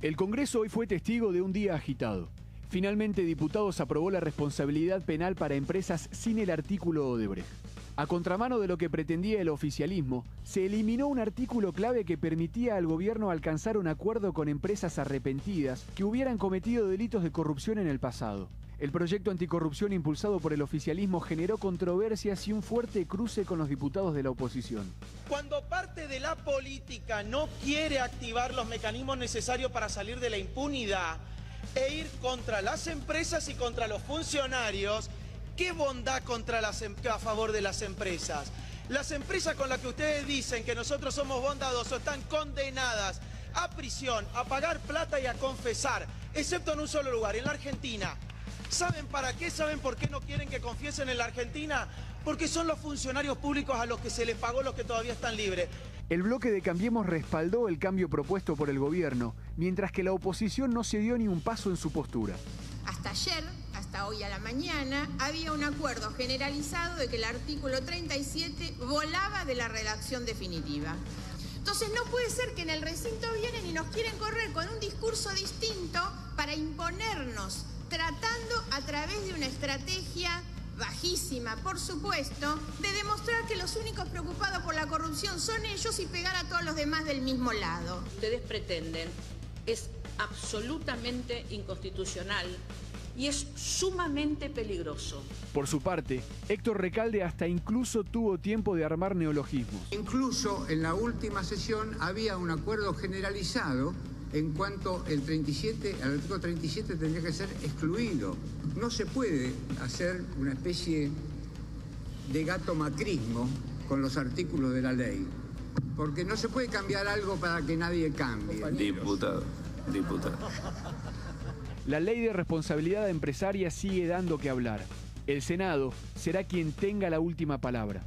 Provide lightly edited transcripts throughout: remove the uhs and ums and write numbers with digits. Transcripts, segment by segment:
El Congreso hoy fue testigo de un día agitado. Finalmente, diputados aprobó la responsabilidad penal para empresas sin el artículo Odebrecht. A contramano de lo que pretendía el oficialismo, se eliminó un artículo clave que permitía al gobierno alcanzar un acuerdo con empresas arrepentidas que hubieran cometido delitos de corrupción en el pasado. El proyecto anticorrupción impulsado por el oficialismo generó controversias y un fuerte cruce con los diputados de la oposición. Cuando parte de la política no quiere activar los mecanismos necesarios para salir de la impunidad e ir contra las empresas y contra los funcionarios, ¿qué bondad a favor de las empresas? Las empresas con las que ustedes dicen que nosotros somos bondadosos están condenadas a prisión, a pagar plata y a confesar, excepto en un solo lugar, en la Argentina. ¿Saben para qué? ¿Saben por qué no quieren que confiesen en la Argentina? Porque son los funcionarios públicos a los que se les pagó los que todavía están libres. El bloque de Cambiemos respaldó el cambio propuesto por el gobierno, mientras que la oposición no cedió ni un paso en su postura. Hasta ayer, hasta hoy a la mañana, había un acuerdo generalizado de que el artículo 37 volaba de la redacción definitiva. Entonces no puede ser que en el recinto vienen y nos quieren correr con un discurso distinto para imponernos, tratando a través de una estrategia bajísima, por supuesto, de demostrar que los únicos preocupados por la corrupción son ellos y pegar a todos los demás del mismo lado. Ustedes pretenden es absolutamente inconstitucional y es sumamente peligroso. Por su parte, Héctor Recalde hasta incluso tuvo tiempo de armar neologismos. Incluso en la última sesión había un acuerdo generalizado en cuanto el artículo 37 tendría que ser excluido. No se puede hacer una especie de gato macrismo con los artículos de la ley, porque no se puede cambiar algo para que nadie cambie. Diputado. La ley de responsabilidad empresaria sigue dando que hablar. El Senado será quien tenga la última palabra.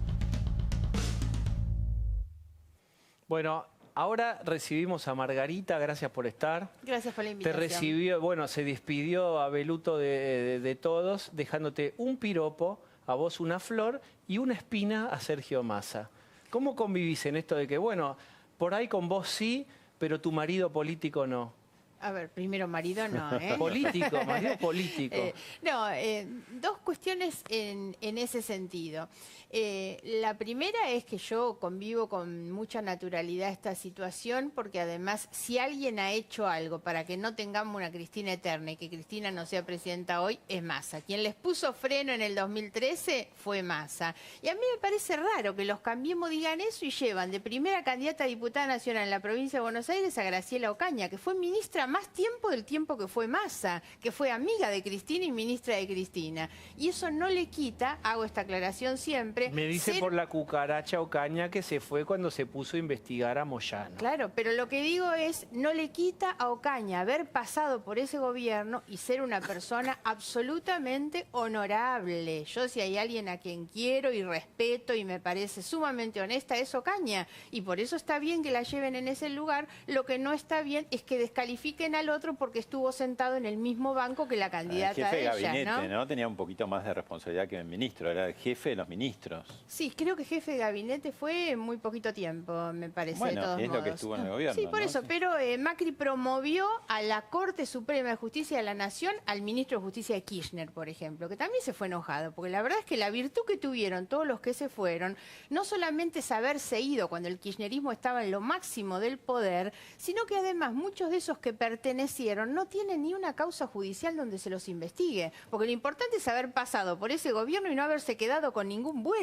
Bueno, ahora recibimos a Margarita, gracias por estar. Gracias por la invitación. Te recibió, bueno, se despidió a Beluto de todos, dejándote un piropo, a vos una flor y una espina a Sergio Massa. ¿Cómo convivís en esto de que, bueno, por ahí con vos sí, pero tu marido político no? A ver, primero marido no, ¿eh? Político, marido político. Dos cuestiones en ese sentido. La primera es que yo convivo con mucha naturalidad esta situación, porque además, si alguien ha hecho algo para que no tengamos una Cristina eterna y que Cristina no sea presidenta hoy, es Massa. Quien les puso freno en el 2013 fue Massa. Y a mí me parece raro que los Cambiemos digan eso y llevan de primera candidata a diputada nacional en la provincia de Buenos Aires a Graciela Ocaña, que fue ministra más tiempo del tiempo que fue Massa, que fue amiga de Cristina y ministra de Cristina. Y eso no le quita, hago esta aclaración siempre... Me dice por la cucaracha Ocaña que se fue cuando se puso a investigar a Moyano. Claro, pero lo que digo es, no le quita a Ocaña haber pasado por ese gobierno y ser una persona absolutamente honorable. Yo, si hay alguien a quien quiero y respeto y me parece sumamente honesta, es Ocaña. Y por eso está bien que la lleven en ese lugar. Lo que no está bien es que descalifiquen al otro porque estuvo sentado en el mismo banco que la candidata de ella, el jefe de gabinete, ¿no? Tenía un poquito más de responsabilidad que el ministro, era el jefe de los ministros. Sí, creo que jefe de gabinete fue muy poquito tiempo, me parece, bueno, de todos es modos. lo que estuvo en el gobierno. Sí, por eso, pero Macri promovió a la Corte Suprema de Justicia de la Nación al ministro de Justicia de Kirchner, por ejemplo, que también se fue enojado, porque la verdad es que la virtud que tuvieron todos los que se fueron, no solamente es haberse ido cuando el kirchnerismo estaba en lo máximo del poder, sino que además muchos de esos que pertenecieron no tienen ni una causa judicial donde se los investigue, porque lo importante es haber pasado por ese gobierno y no haberse quedado con ningún vuelto.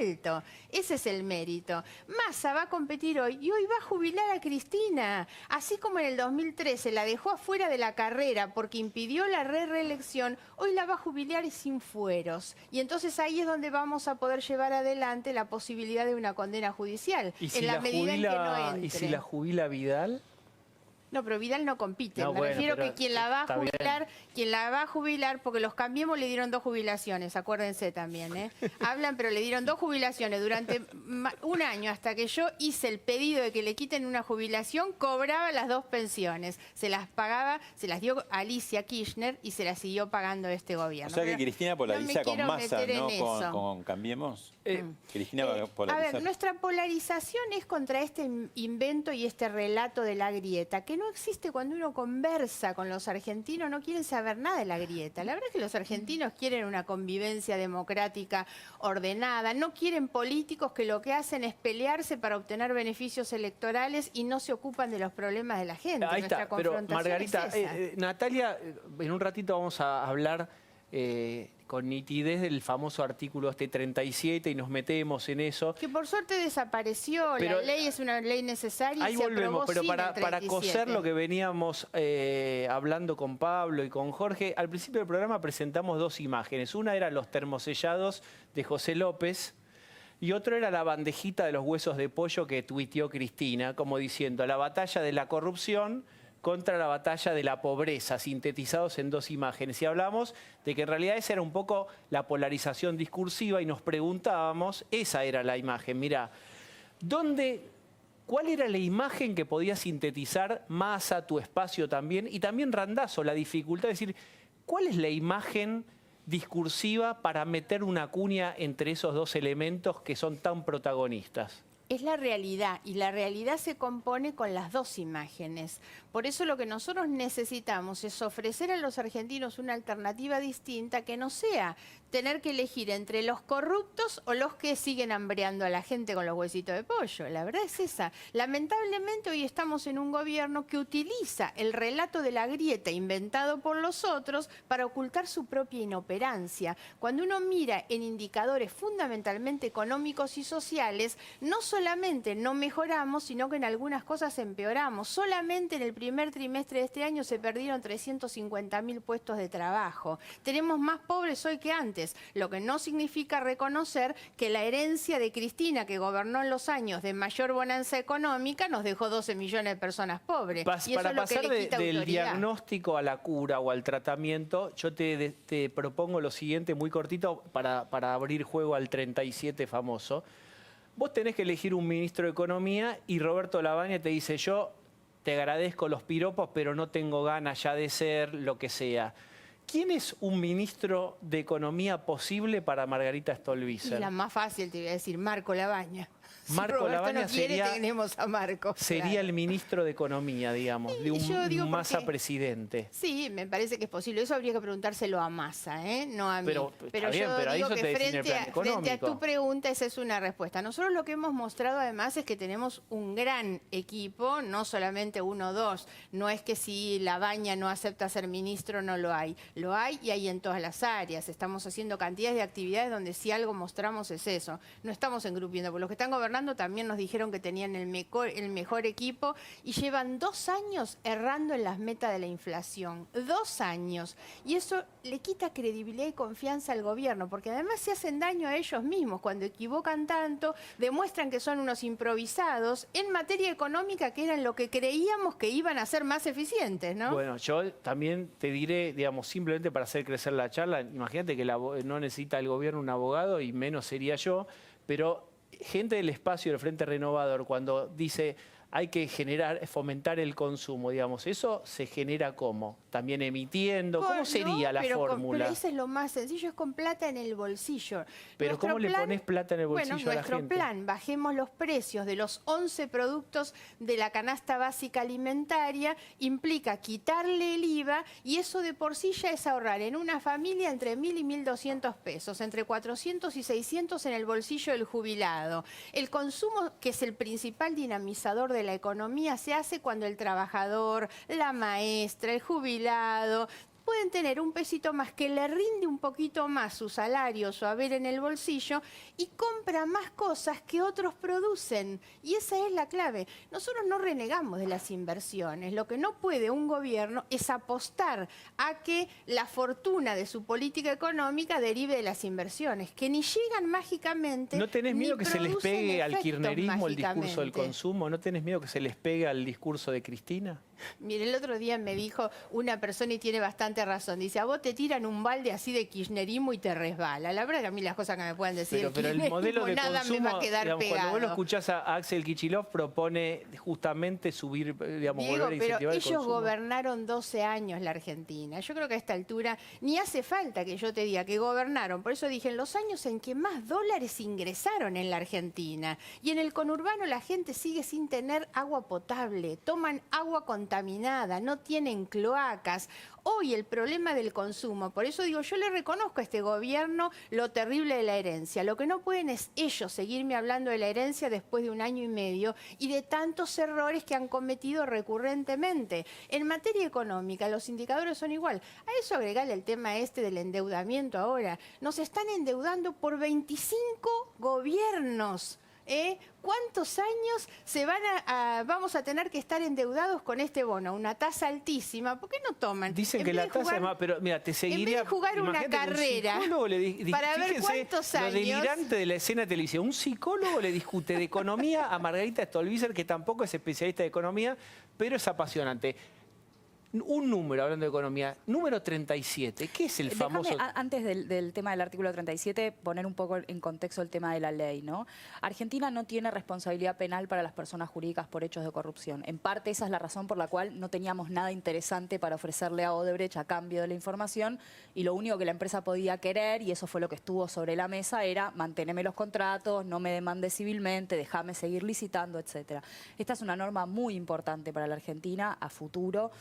Ese es el mérito. Massa va a competir hoy y hoy va a jubilar a Cristina, así como en el 2013 la dejó afuera de la carrera porque impidió la reelección, hoy la va a jubilar y sin fueros. Y entonces ahí es donde vamos a poder llevar adelante la posibilidad de una condena judicial, ¿Y en la medida en que no entre. ¿Y si la jubila Vidal? No, pero Vidal no compite. No, Me bueno, refiero pero que quien la va a jubilar, bien. quien la va a jubilar, porque los Cambiemos le dieron 2 jubilaciones, acuérdense también, ¿eh? Hablan, pero le dieron 2 jubilaciones durante un año, hasta que yo hice el pedido de que le quiten una jubilación, cobraba las 2 pensiones. Se las pagaba, se las dio Alicia Kirchner y se las siguió pagando este gobierno. O sea que Cristina polariza con Massa, no con Cambiemos. Cristina polariza. A ver, nuestra polarización es contra este invento y este relato de la grieta, que que no existe cuando uno conversa con los argentinos, no quieren saber nada de la grieta. La verdad es que los argentinos quieren una convivencia democrática ordenada, no quieren políticos que lo que hacen es pelearse para obtener beneficios electorales y no se ocupan de los problemas de la gente. Ahí está, pero Margarita, Natalia, en un ratito vamos a hablar con nitidez del famoso artículo 37 y nos metemos en eso. Que por suerte desapareció, pero la ley es una ley necesaria ahí y se volvemos, aprobó pero para coser lo que veníamos hablando con Pablo y con Jorge, al principio del programa presentamos dos imágenes. Una era los termosellados de José López y otro era la bandejita de los huesos de pollo que tuiteó Cristina, como diciendo, la batalla de la corrupción contra la batalla de la pobreza, sintetizados en dos imágenes. Y hablamos de que en realidad esa era un poco la polarización discursiva y nos preguntábamos, esa era la imagen, mirá, ¿cuál era la imagen que podía sintetizar Massa, tu espacio también, y también Randazzo, la dificultad de decir, ¿cuál es la imagen discursiva para meter una cuña entre esos dos elementos que son tan protagonistas? Es la realidad, y la realidad se compone con las dos imágenes. Por eso lo que nosotros necesitamos es ofrecer a los argentinos una alternativa distinta que no sea tener que elegir entre los corruptos o los que siguen hambreando a la gente con los huesitos de pollo. La verdad es esa. Lamentablemente hoy estamos en un gobierno que utiliza el relato de la grieta inventado por los otros para ocultar su propia inoperancia. Cuando uno mira en indicadores fundamentalmente económicos y sociales, no solamente no mejoramos, sino que en algunas cosas empeoramos. Solamente en el primer trimestre de este año se perdieron 350.000 puestos de trabajo. Tenemos más pobres hoy que antes, lo que no significa reconocer que la herencia de Cristina, que gobernó en los años de mayor bonanza económica, nos dejó 12 millones de personas pobres. Y para pasar del diagnóstico a la cura o al tratamiento, yo te propongo lo siguiente, muy cortito, para abrir juego al 37 famoso. Vos tenés que elegir un ministro de Economía y Roberto Lavagna te dice, yo te agradezco los piropos, pero no tengo ganas ya de ser lo que sea. ¿Quién es un ministro de Economía posible para Margarita Stolbizer? Y la más fácil, te voy a decir, Marco Lavagna. Marco si Lavagna no quiere, sería, tenemos a Marco. Sería claro. el ministro de Economía, digamos, de un Massa presidente. Sí, me parece que es posible. Eso habría que preguntárselo a Massa, no a mí. Pero yo digo que frente a tu pregunta, esa es una respuesta. Nosotros lo que hemos mostrado además es que tenemos un gran equipo, no solamente uno o dos. No es que si Lavagna no acepta ser ministro, no lo hay. Lo hay y hay en todas las áreas. Estamos haciendo cantidades de actividades donde si algo mostramos es eso. No estamos engrupiendo, porque los que están gobernando también nos dijeron que tenían el mejor equipo y llevan 2 años errando en las metas de la inflación. 2 años. Y eso le quita credibilidad y confianza al gobierno, porque además se hacen daño a ellos mismos cuando equivocan tanto, demuestran que son unos improvisados en materia económica, que eran lo que creíamos que iban a ser más eficientes, ¿no? Bueno, yo también te diré, digamos, simplemente para hacer crecer la charla, imagínate que no necesita el gobierno un abogado y menos sería yo, pero gente del espacio del Frente Renovador, cuando dice hay que fomentar el consumo, digamos, ¿eso se genera cómo? ¿También emitiendo? ¿Cómo sería la fórmula? Pero eso es lo más sencillo, es con plata en el bolsillo. Pero ¿cómo le pones plata en el bolsillo a la gente? Nuestro plan, bajemos los precios de los 11 productos de la canasta básica alimentaria, implica quitarle el IVA y eso de por sí ya es ahorrar en una familia entre 1.000 y 1.200 pesos, entre 400 y 600 en el bolsillo del jubilado. El consumo, que es el principal dinamizador de la economía, se hace cuando el trabajador, la maestra, el jubilado pueden tener un pesito más que le rinde un poquito más su salario, su haber en el bolsillo y compra más cosas que otros producen. Y esa es la clave. Nosotros no renegamos de las inversiones. Lo que no puede un gobierno es apostar a que la fortuna de su política económica derive de las inversiones, que ni llegan mágicamente. ¿No tenés miedo que se les pegue al kirchnerismo el discurso del consumo? ¿No tenés miedo que se les pegue al discurso de Cristina? Mire, el otro día me dijo una persona y tiene bastante razón. Dice, a vos te tiran un balde así de kirchnerismo y te resbala. La verdad que a mí las cosas que me puedan decir pero el modelo de nada consumo, me va a quedar digamos, pegado. Cuando vos lo escuchás a Axel Kicillof, propone justamente subir, digamos, Diego, volver a incentivar pero el ellos consumo. gobernaron 12 años la Argentina. Yo creo que a esta altura ni hace falta que yo te diga que gobernaron. Por eso dije, en los años en que más dólares ingresaron en la Argentina. Y en el conurbano la gente sigue sin tener agua potable. Toman agua contaminada contaminada, no tienen cloacas. Hoy el problema del consumo, por eso digo, yo le reconozco a este gobierno lo terrible de la herencia. Lo que no pueden es ellos seguirme hablando de la herencia después de 1 año y medio y de tantos errores que han cometido recurrentemente. En materia económica, los indicadores son igual. A eso agregarle el tema este del endeudamiento ahora. Nos están endeudando por 25 gobiernos. ¿Cuántos años vamos a tener que estar endeudados con este bono? Una tasa altísima. ¿Por qué no toman? Dicen que la tasa es más, pero mira, te seguiría... En vez de jugar una carrera para ver cuántos años... Lo delirante de la escena de televisión. Un psicólogo le discute de economía a Margarita Stolbizer, que tampoco es especialista de economía, pero es apasionante. Un número, hablando de economía, número 37, ¿qué es el famoso...? Déjame, antes del tema del artículo 37, poner un poco en contexto el tema de la ley, ¿no? Argentina no tiene responsabilidad penal para las personas jurídicas por hechos de corrupción. En parte esa es la razón por la cual no teníamos nada interesante para ofrecerle a Odebrecht a cambio de la información, y lo único que la empresa podía querer, y eso fue lo que estuvo sobre la mesa, era mantenerme los contratos, no me demandes civilmente, déjame seguir licitando, etcétera. Esta es una norma muy importante para la Argentina a futuro.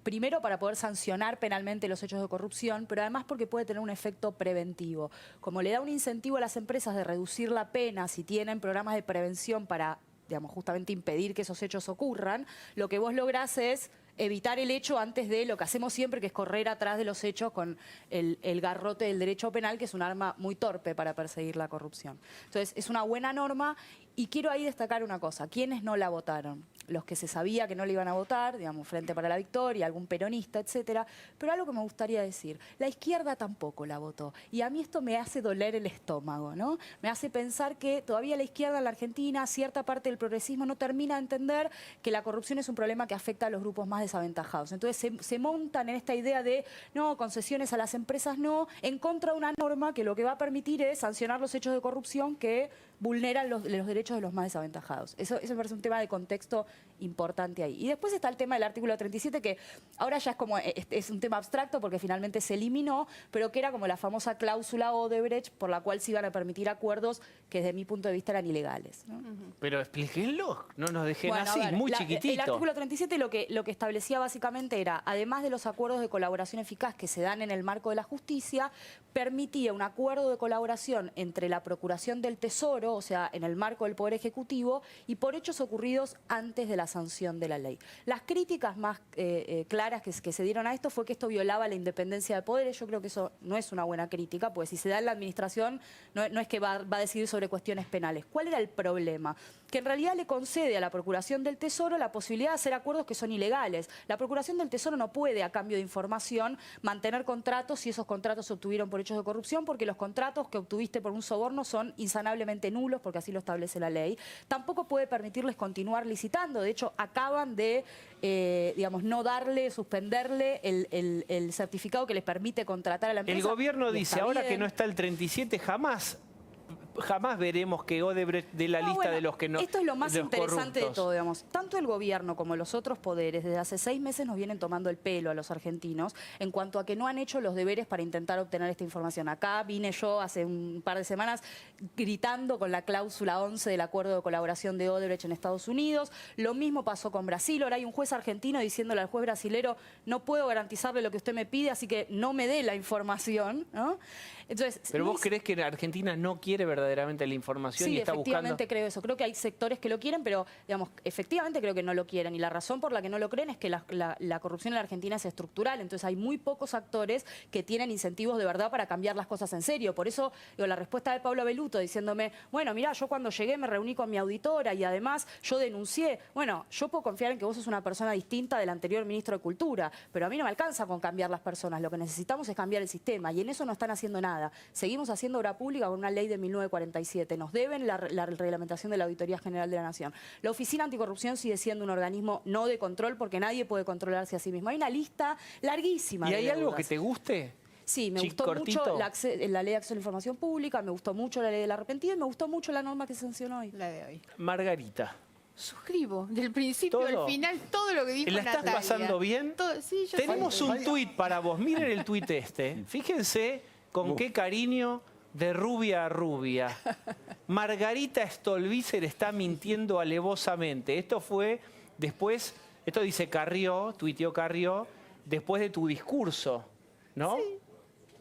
Primero, para poder sancionar penalmente los hechos de corrupción, pero además porque puede tener un efecto preventivo. Como le da un incentivo a las empresas de reducir la pena si tienen programas de prevención para, digamos, justamente impedir que esos hechos ocurran, lo que vos lográs es evitar el hecho antes de lo que hacemos siempre, que es correr atrás de los hechos con el garrote del derecho penal, que es un arma muy torpe para perseguir la corrupción. Entonces, es una buena norma. Y quiero ahí destacar una cosa, ¿quiénes no la votaron? Los que se sabía que no le iban a votar, digamos, Frente para la Victoria, algún peronista, etcétera. Pero algo que me gustaría decir, la izquierda tampoco la votó. Y a mí esto me hace doler el estómago, ¿no? Me hace pensar que todavía la izquierda en la Argentina, cierta parte del progresismo, no termina de entender que la corrupción es un problema que afecta a los grupos más desaventajados. Entonces se montan en esta idea de, no, concesiones a las empresas no, en contra de una norma que lo que va a permitir es sancionar los hechos de corrupción que vulneran los derechos de los más desaventajados. Eso me parece un tema de contexto importante ahí. Y después está el tema del artículo 37, que ahora ya es como es un tema abstracto porque finalmente se eliminó, pero que era como la famosa cláusula Odebrecht por la cual se iban a permitir acuerdos que desde mi punto de vista eran ilegales, ¿no? Pero explíquenlo, no nos dejen así, ver, muy chiquitito. El artículo 37 lo que establecía básicamente era, además de los acuerdos de colaboración eficaz que se dan en el marco de la justicia, permitía un acuerdo de colaboración entre la Procuración del Tesoro, o sea, en el marco del Poder Ejecutivo, y por hechos ocurridos antes de la sanción de la ley. Las críticas más claras que se dieron a esto fue que esto violaba la independencia de poderes. Yo creo que eso no es una buena crítica, porque si se da en la administración no es que va a decidir sobre cuestiones penales. ¿Cuál era el problema? Que en realidad le concede a la Procuración del Tesoro la posibilidad de hacer acuerdos que son ilegales. La Procuración del Tesoro no puede, a cambio de información, mantener contratos si esos contratos se obtuvieron por hechos de corrupción, porque los contratos que obtuviste por un soborno son insanablemente nulos, porque así lo establece la ley. Tampoco puede permitirles continuar licitando. De hecho, acaban de, digamos, no darle, suspenderle el certificado que les permite contratar a la empresa. El gobierno dice, ahora que no está el 37, jamás veremos que Odebrecht dé la lista de los que no... Esto es lo más interesante corruptos. de todo, digamos. Tanto el gobierno como los otros poderes desde hace 6 meses nos vienen tomando el pelo a los argentinos en cuanto a que no han hecho los deberes para intentar obtener esta información. Acá vine yo hace un par de semanas gritando con la cláusula 11 del acuerdo de colaboración de Odebrecht en Estados Unidos. Lo mismo pasó con Brasil. Ahora hay un juez argentino diciéndole al juez brasilero, no puedo garantizarle lo que usted me pide, así que no me dé la información, ¿no? Entonces, ¿pero vos creés que Argentina no quiere verdaderamente la información y está buscando? Sí, efectivamente creo eso. Creo que hay sectores que lo quieren, pero digamos, efectivamente creo que no lo quieren. Y la razón por la que no lo creen es que la corrupción en la Argentina es estructural. Entonces hay muy pocos actores que tienen incentivos de verdad para cambiar las cosas en serio. Por eso, digo, la respuesta de Pablo Abeluto diciéndome, bueno, mirá, yo cuando llegué me reuní con mi auditora y además yo denuncié. Bueno, yo puedo confiar en que vos sos una persona distinta del anterior ministro de Cultura, pero a mí no me alcanza con cambiar las personas. Lo que necesitamos es cambiar el sistema y en eso no están haciendo nada. Seguimos haciendo obra pública con una ley de 1947. Nos deben la reglamentación de la Auditoría General de la Nación. La Oficina Anticorrupción sigue siendo un organismo no de control porque nadie puede controlarse a sí mismo. Hay una lista larguísima. ¿Y hay algo que te guste? Sí, me gustó mucho la ley de acceso a la información pública, me gustó mucho la ley del arrepentido y me gustó mucho la norma que se sancionó hoy. La de hoy. Margarita. Suscribo, del principio al final, todo lo que dijo Natalia. ¿La estás pasando bien? Sí, tenemos un tuit para vos. Miren el tuit este. Fíjense con qué cariño de rubia a rubia. Margarita Stolbizer está mintiendo alevosamente. Esto fue después Esto dice Carrió, tuiteó Carrió, después de tu discurso, ¿no? Sí.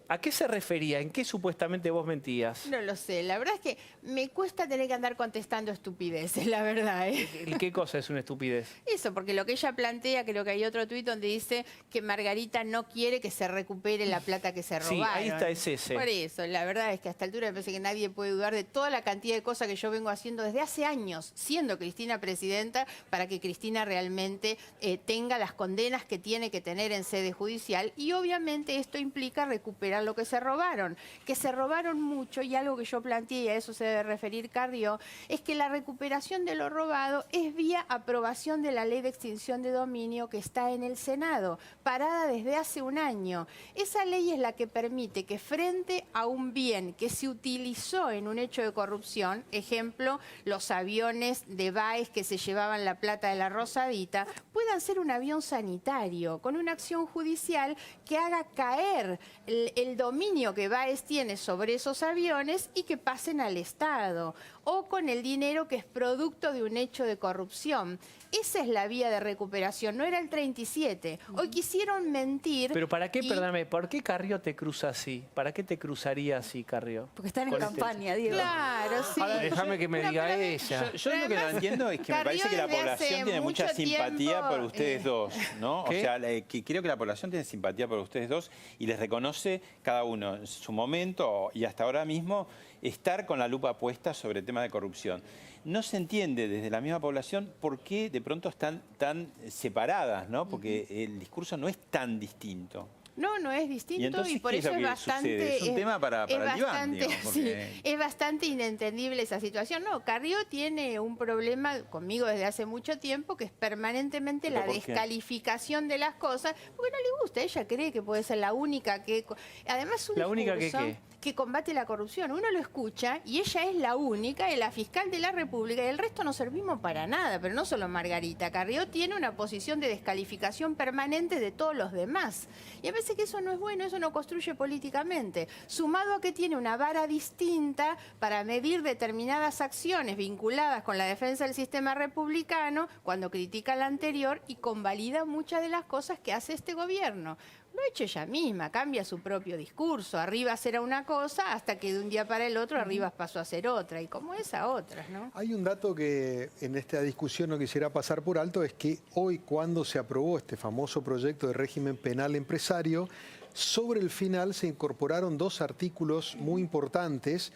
¿A qué se refería? ¿En qué supuestamente vos mentías? No lo sé, la verdad es que me cuesta tener que andar contestando estupideces, la verdad. ¿Qué cosa es una estupidez? Eso, porque lo que ella plantea, creo que hay otro tuit donde dice que Margarita no quiere que se recupere la plata que se robaron. Sí, ahí está, es ese. Por eso, la verdad es que a esta altura me parece que nadie puede dudar de toda la cantidad de cosas que yo vengo haciendo desde hace años, siendo Cristina presidenta, para que Cristina realmente tenga las condenas que tiene que tener en sede judicial. Y obviamente esto implica recuperar lo que se robaron mucho, y algo que yo planteé, y a eso se debe referir Carrió, es que la recuperación de lo robado es vía aprobación de la ley de extinción de dominio que está en el Senado, parada desde hace un año. Esa ley es la que permite que frente a un bien que se utilizó en un hecho de corrupción, ejemplo, los aviones de Baez que se llevaban la plata de la Rosadita, puedan ser un avión sanitario, con una acción judicial que haga caer el dominio que Baez tiene sobre esos aviones y que pasen al Estado, o con el dinero que es producto de un hecho de corrupción. Esa es la vía de recuperación, no era el 37. Hoy quisieron mentir. Pero ¿para qué, perdóname, por qué Carrió te cruza así? ¿Para qué te cruzaría así, Carrió? Porque están en campaña, Diego. Claro, sí. Ahora, déjame que me diga ella. Yo lo que no entiendo es que me parece que la población tiene mucha simpatía por ustedes dos, ¿no? ¿Qué? O sea, que creo que la población tiene simpatía por ustedes dos y les reconoce cada uno en su momento y hasta ahora mismo estar con la lupa puesta sobre el tema de corrupción. No se entiende desde la misma población por qué de pronto están tan separadas, ¿no? Porque el discurso no es tan distinto. No es distinto y por ¿qué eso es lo es que bastante... sucede? Es un tema para el diván, digamos, porque... sí, es bastante inentendible esa situación. No, Carrió tiene un problema conmigo desde hace mucho tiempo, que es permanentemente la descalificación de las cosas, porque no le gusta. Ella cree que puede ser la única que... Además, su ¿La única que discurso, qué? Que combate la corrupción. Uno lo escucha y ella es la única, es la fiscal de la República, y el resto no servimos para nada. Pero no solo Margarita. Carrió tiene una posición de descalificación permanente de todos los demás. Y a veces que eso no es bueno, eso no construye políticamente. Sumado a que tiene una vara distinta para medir determinadas acciones vinculadas con la defensa del sistema republicano, cuando critica la anterior y convalida muchas de las cosas que hace este gobierno. Lo ha hecho ella misma, cambia su propio discurso. Arribas era una cosa hasta que de un día para el otro Arribas pasó a ser otra, y como esa otras, ¿no? Hay un dato que en esta discusión no quisiera pasar por alto, es que hoy, cuando se aprobó este famoso proyecto de régimen penal empresario, sobre el final se incorporaron dos artículos muy importantes.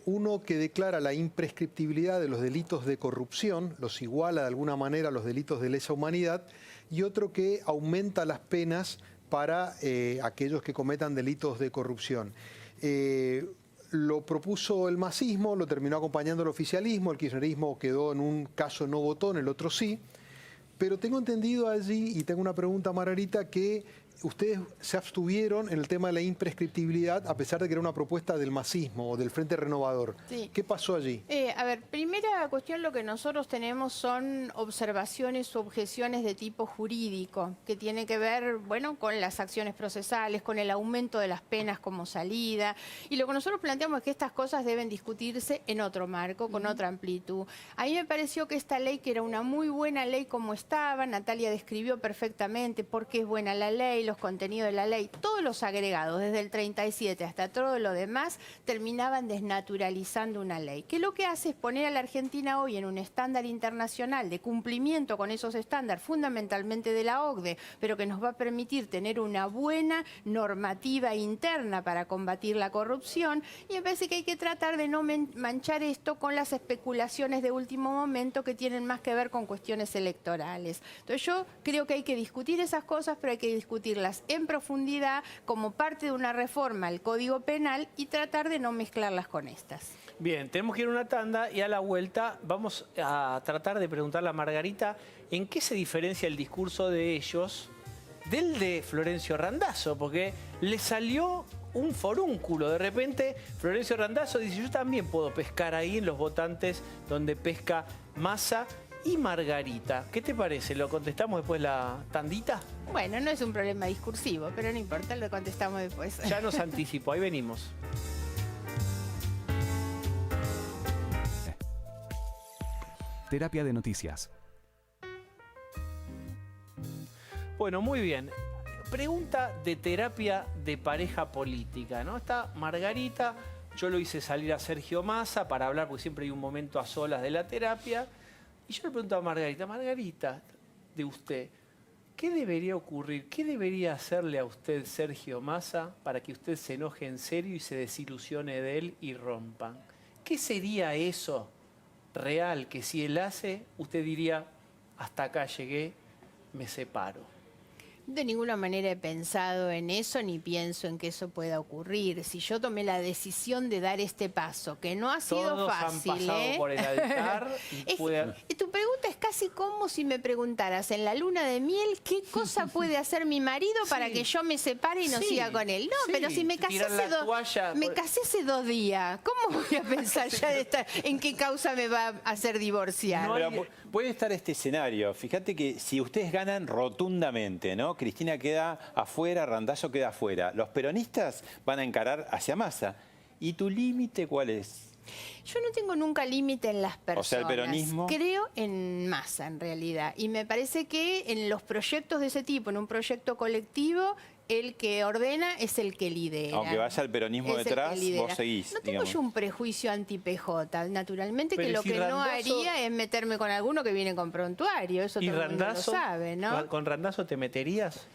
Uno que declara la imprescriptibilidad de los delitos de corrupción, los iguala de alguna manera a los delitos de lesa humanidad, y otro que aumenta las penas para aquellos que cometan delitos de corrupción. Lo propuso el masismo, lo terminó acompañando el oficialismo, el kirchnerismo quedó en un caso no votó, en el otro sí, pero tengo entendido allí, y tengo una pregunta, Margarita, que ustedes se abstuvieron en el tema de la imprescriptibilidad a pesar de que era una propuesta del masismo o del Frente Renovador. Sí. ¿Qué pasó allí? A ver, primera cuestión, lo que nosotros tenemos son observaciones u objeciones de tipo jurídico, que tiene que ver, bueno, con las acciones procesales, con el aumento de las penas como salida, y lo que nosotros planteamos es que estas cosas deben discutirse en otro marco, con otra amplitud. A mí me pareció que esta ley, que era una muy buena ley como estaba, Natalia describió perfectamente por qué es buena la ley, los contenidos de la ley, todos los agregados, desde el 37 hasta todo lo demás, terminaban desnaturalizando una ley, que lo que hace es poner a la Argentina hoy en un estándar internacional de cumplimiento con esos estándares, fundamentalmente de la OCDE, pero que nos va a permitir tener una buena normativa interna para combatir la corrupción, y me parece que hay que tratar de no manchar esto con las especulaciones de último momento que tienen más que ver con cuestiones electorales. Entonces yo creo que hay que discutir esas cosas, pero hay que discutirlas en profundidad como parte de una reforma al Código Penal y tratar de no mezclarlas con estas. Bien, tenemos que ir a una tanda y a la vuelta vamos a tratar de preguntarle a Margarita en qué se diferencia el discurso de ellos del de Florencio Randazzo, porque le salió un forúnculo. De repente Florencio Randazzo dice: yo también puedo pescar ahí en los votantes donde pesca Massa y Margarita. ¿Qué te parece? ¿Lo contestamos después la tandita? Bueno, no es un problema discursivo, pero no importa, lo contestamos después. Ya nos anticipó, ahí venimos. Terapia de noticias. Bueno, muy bien. Pregunta de terapia de pareja política, ¿no? Está Margarita, yo lo hice salir a Sergio Massa para hablar, porque siempre hay un momento a solas de la terapia. Y yo le pregunto a Margarita, Margarita, de usted, ¿qué debería ocurrir? ¿Qué debería hacerle a usted Sergio Massa para que usted se enoje en serio y se desilusione de él y rompan? ¿Qué sería eso real que si él hace, usted diría, hasta acá llegué, me separo? De ninguna manera he pensado en eso ni pienso en que eso pueda ocurrir. Si yo tomé la decisión de dar este paso, que no ha sido Todos fácil, han pasado por el altar y tu pregunta es casi como si me preguntaras en la luna de miel qué cosa puede hacer mi marido para que yo me separe y no siga con él. No, pero si me casé hace 2 días, ¿cómo voy a pensar ya en qué causa me va a hacer divorciar? Pero puede estar este escenario. Fíjate que si ustedes ganan rotundamente, ¿no? Cristina queda afuera, Randazzo queda afuera. Los peronistas van a encarar hacia Massa. ¿Y tu límite cuál es? Yo no tengo nunca límite en las personas. O sea, el peronismo. Creo en Massa, en realidad. Y me parece que en los proyectos de ese tipo, en un proyecto colectivo, el que ordena es el que lidera. Aunque vaya el peronismo detrás, vos seguís. No tengo yo un prejuicio anti-PJ. Naturalmente que pero lo que no haría es meterme con alguno que viene con prontuario. Eso todo el mundo lo sabe, ¿no? ¿Con Randazzo te meterías?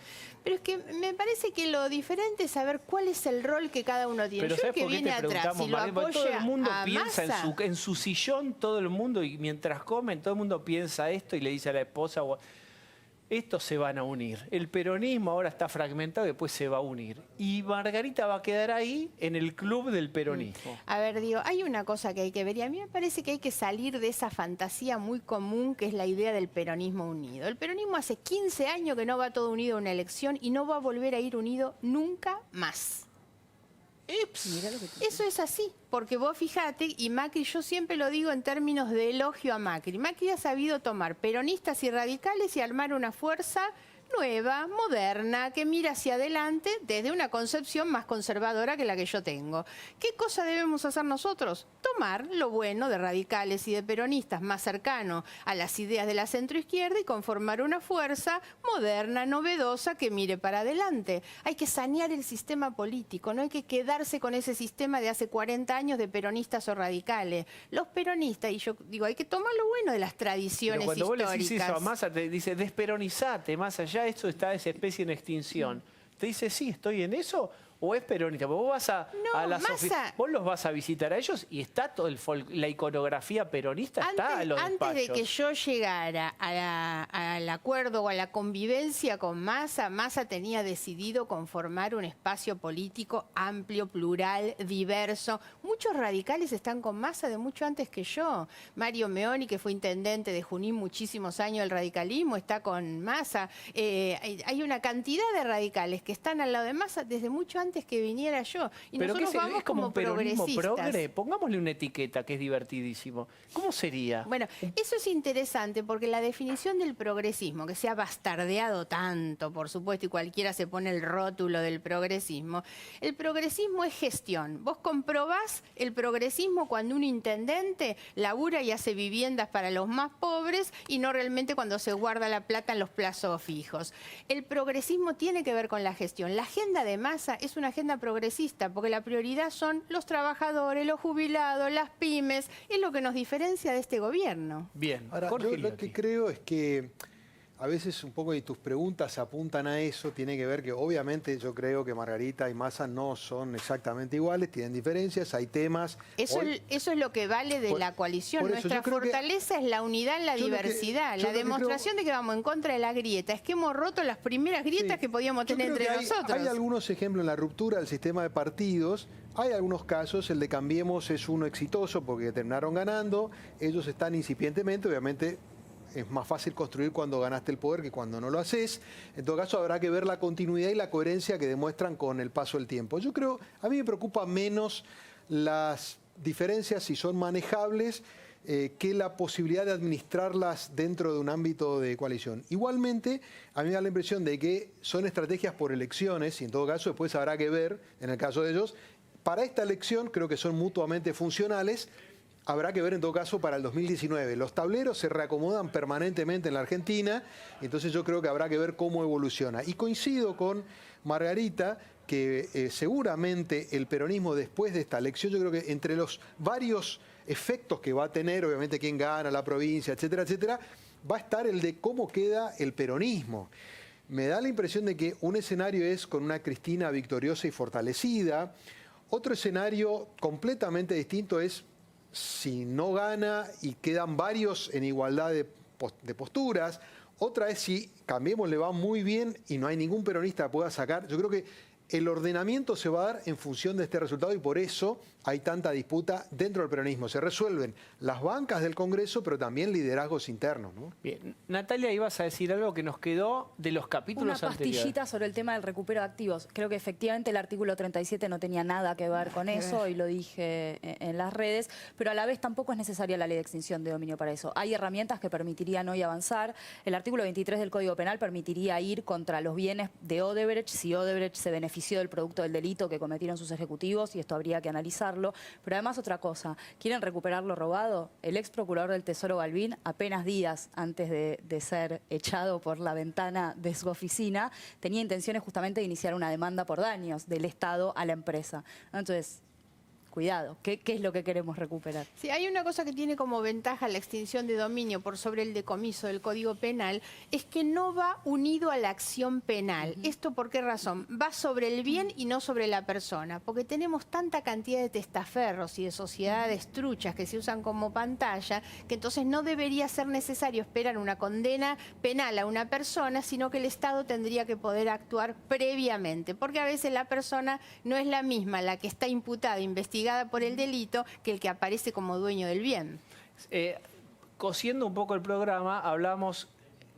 Pero es que me parece que lo diferente es saber cuál es el rol que cada uno tiene. Pero yo el que viene atrás, si lo apoya todo el mundo a piensa Massa, en su sillón, todo el mundo, y mientras comen, todo el mundo piensa esto y le dice a la esposa, estos se van a unir. El peronismo ahora está fragmentado y después se va a unir. Y Margarita va a quedar ahí en el club del peronismo. A ver, digo, hay una cosa que hay que ver y a mí me parece que hay que salir de esa fantasía muy común que es la idea del peronismo unido. El peronismo hace 15 años que no va todo unido a una elección y no va a volver a ir unido nunca más. Eso es así, porque vos fijate, y Macri, yo siempre lo digo en términos de elogio a Macri. Macri ha sabido tomar peronistas y radicales y armar una fuerza nueva, moderna, que mira hacia adelante desde una concepción más conservadora que la que yo tengo. ¿Qué cosa debemos hacer nosotros? Tomar lo bueno de radicales y de peronistas más cercano a las ideas de la centroizquierda y conformar una fuerza moderna, novedosa, que mire para adelante. Hay que sanear el sistema político, no hay que quedarse con ese sistema de hace 40 años de peronistas o radicales. Los peronistas, y yo digo, hay que tomar lo bueno de las tradiciones históricas. Cuando vos le decís eso a Massa, te dice, desperonizate, más allá. Esto está esa especie en extinción. ¿Te dice, sí, estoy en eso? ¿O es peronista? Porque vos vas vos los vas a visitar a ellos y está todo la iconografía peronista, está en los despachos. Antes de que yo llegara al acuerdo o a la convivencia con Massa, Massa tenía decidido conformar un espacio político amplio, plural, diverso. Muchos radicales están con Massa de mucho antes que yo. Mario Meoni, que fue intendente de Junín muchísimos años del radicalismo, está con Massa. Hay una cantidad de radicales que están al lado de Massa desde mucho antes que viniera yo. Y pero nosotros vamos es como un peronismo progresistas. Progre. Pongámosle una etiqueta que es divertidísimo. ¿Cómo sería? Bueno, eso es interesante porque la definición del progresismo, que se ha bastardeado tanto, por supuesto, y cualquiera se pone el rótulo del progresismo, el progresismo es gestión. Vos comprobás el progresismo cuando un intendente labura y hace viviendas para los más pobres y no realmente cuando se guarda la plata en los plazos fijos. El progresismo tiene que ver con la gestión. La agenda de Massa es una agenda progresista porque la prioridad son los trabajadores, los jubilados, las pymes. Es lo que nos diferencia de este gobierno. Bien. Ahora, yo lo que creo es que a veces un poco de tus preguntas apuntan a eso, tiene que ver que obviamente yo creo que Margarita y Massa no son exactamente iguales, tienen diferencias, hay temas. Eso es lo que vale de la coalición. Nuestra fortaleza es la unidad en la diversidad. La demostración de que vamos en contra de la grieta es que hemos roto las primeras grietas que podíamos tener entre nosotros. Hay algunos ejemplos en la ruptura del sistema de partidos. Hay algunos casos, el de Cambiemos es uno exitoso porque terminaron ganando, ellos están incipientemente, obviamente. Es más fácil construir cuando ganaste el poder que cuando no lo haces. En todo caso, habrá que ver la continuidad y la coherencia que demuestran con el paso del tiempo. Yo creo, a mí me preocupa menos las diferencias, si son manejables, que la posibilidad de administrarlas dentro de un ámbito de coalición. Igualmente, a mí me da la impresión de que son estrategias por elecciones, y en todo caso después habrá que ver, en el caso de ellos, para esta elección creo que son mutuamente funcionales. habrá que ver en todo caso para el 2019. Los tableros se reacomodan permanentemente en la Argentina, entonces yo creo que habrá que ver cómo evoluciona. Y coincido con Margarita que seguramente el peronismo después de esta elección, yo creo que entre los varios efectos que va a tener, obviamente quién gana, la provincia, etcétera, etcétera, va a estar el de cómo queda el peronismo. Me da la impresión de que un escenario es con una Cristina victoriosa y fortalecida. Otro escenario completamente distinto es si no gana y quedan varios en igualdad de posturas. Otra es si Cambiemos le va muy bien y no hay ningún peronista que pueda sacar. Yo creo que el ordenamiento se va a dar en función de este resultado y por eso hay tanta disputa dentro del peronismo. Se resuelven las bancas del Congreso, pero también liderazgos internos, ¿no? Bien. Natalia, ibas a decir algo que nos quedó de los capítulos anteriores. Una pastillita sobre el tema del recupero de activos. Creo que efectivamente el artículo 37 no tenía nada que ver con eso y lo dije en las redes, pero a la vez tampoco es necesaria la ley de extinción de dominio para eso. Hay herramientas que permitirían hoy avanzar. El artículo 23 del Código Penal permitiría ir contra los bienes de Odebrecht si Odebrecht se benefició del producto del delito que cometieron sus ejecutivos y esto habría que analizarlo. Pero además otra cosa, ¿quieren recuperar lo robado? El ex procurador del Tesoro Balbín, apenas días antes de ser echado por la ventana de su oficina, tenía intenciones justamente de iniciar una demanda por daños del Estado a la empresa. Entonces, cuidado, ¿qué es lo que queremos recuperar? Sí, hay una cosa que tiene como ventaja la extinción de dominio por sobre el decomiso del Código Penal, es que no va unido a la acción penal. ¿Esto por qué razón? Va sobre el bien y no sobre la persona, porque tenemos tanta cantidad de testaferros y de sociedades truchas que se usan como pantalla, que entonces no debería ser necesario esperar una condena penal a una persona, sino que el Estado tendría que poder actuar previamente, porque a veces la persona no es la misma la que está imputada, investigada por el delito, que el que aparece como dueño del bien. Cosiendo un poco el programa, hablamos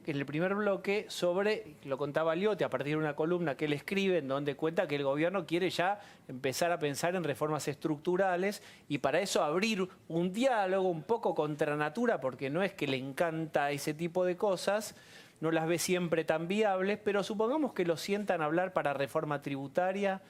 en el primer bloque sobre, lo contaba Liotti, a partir de una columna que él escribe, en donde cuenta que el gobierno quiere ya empezar a pensar en reformas estructurales y para eso abrir un diálogo un poco contra natura, porque no es que le encanta ese tipo de cosas, no las ve siempre tan viables, pero supongamos que lo sientan a hablar para reforma tributaria,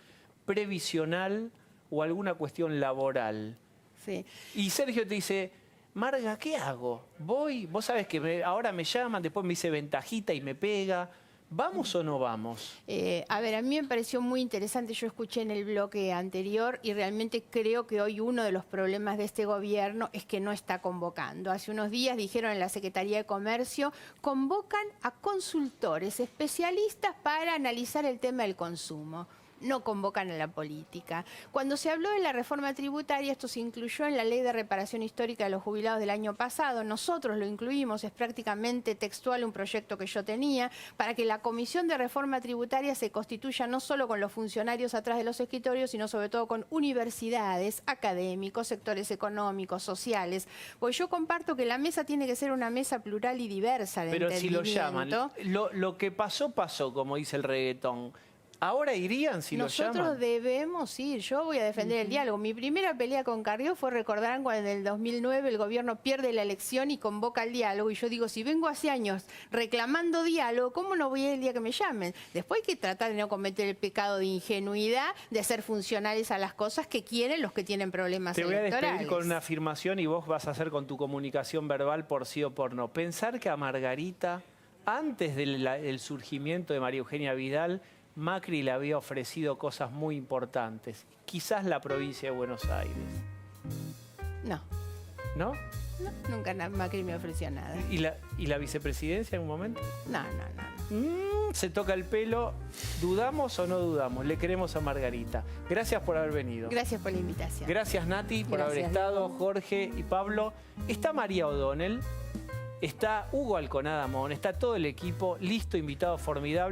previsional o alguna cuestión laboral. Sí. Y Sergio te dice, Marga, ¿qué hago? Voy, vos sabés que ahora me llaman, después me dice ventajita y me pega. ¿Vamos o no vamos? A ver, a mí me pareció muy interesante, yo escuché en el bloque anterior y realmente creo que hoy uno de los problemas de este gobierno es que no está convocando. Hace unos días dijeron en la Secretaría de Comercio, convocan a consultores, especialistas para analizar el tema del consumo. No convocan a la política. Cuando se habló de la reforma tributaria, esto se incluyó en la Ley de Reparación Histórica de los Jubilados del año pasado. Nosotros lo incluimos, es prácticamente textual un proyecto que yo tenía, para que la Comisión de Reforma Tributaria se constituya no solo con los funcionarios atrás de los escritorios, sino sobre todo con universidades, académicos, sectores económicos, sociales. Porque yo comparto que la mesa tiene que ser una mesa plural y diversa de Pero si lo entendimiento. llaman, lo que pasó, pasó, como dice el reggaetón. ¿Ahora irían si lo llaman? Nosotros debemos ir. Yo voy a defender el diálogo. Mi primera pelea con Carrió fue, recordarán, cuando en el 2009 el gobierno pierde la elección y convoca el diálogo. Y yo digo, si vengo hace años reclamando diálogo, ¿cómo no voy a ir el día que me llamen? Después hay que tratar de no cometer el pecado de ingenuidad, de ser funcionales a las cosas que quieren los que tienen problemas electorales. Te voy a despedir con una afirmación y vos vas a hacer con tu comunicación verbal por sí o por no. Pensar que a Margarita, antes del surgimiento de María Eugenia Vidal, Macri le había ofrecido cosas muy importantes. Quizás la provincia de Buenos Aires. No. ¿No? No, nunca Macri me ofreció nada. ¿Y la vicepresidencia en un momento? No. Se toca el pelo. ¿Dudamos o no dudamos? Le queremos a Margarita. Gracias por haber venido. Gracias por la invitación. Gracias, Nati, por haber estado. Jorge y Pablo. Está María O'Donnell. Está Hugo Alconada Mon. Está todo el equipo listo, invitado formidable.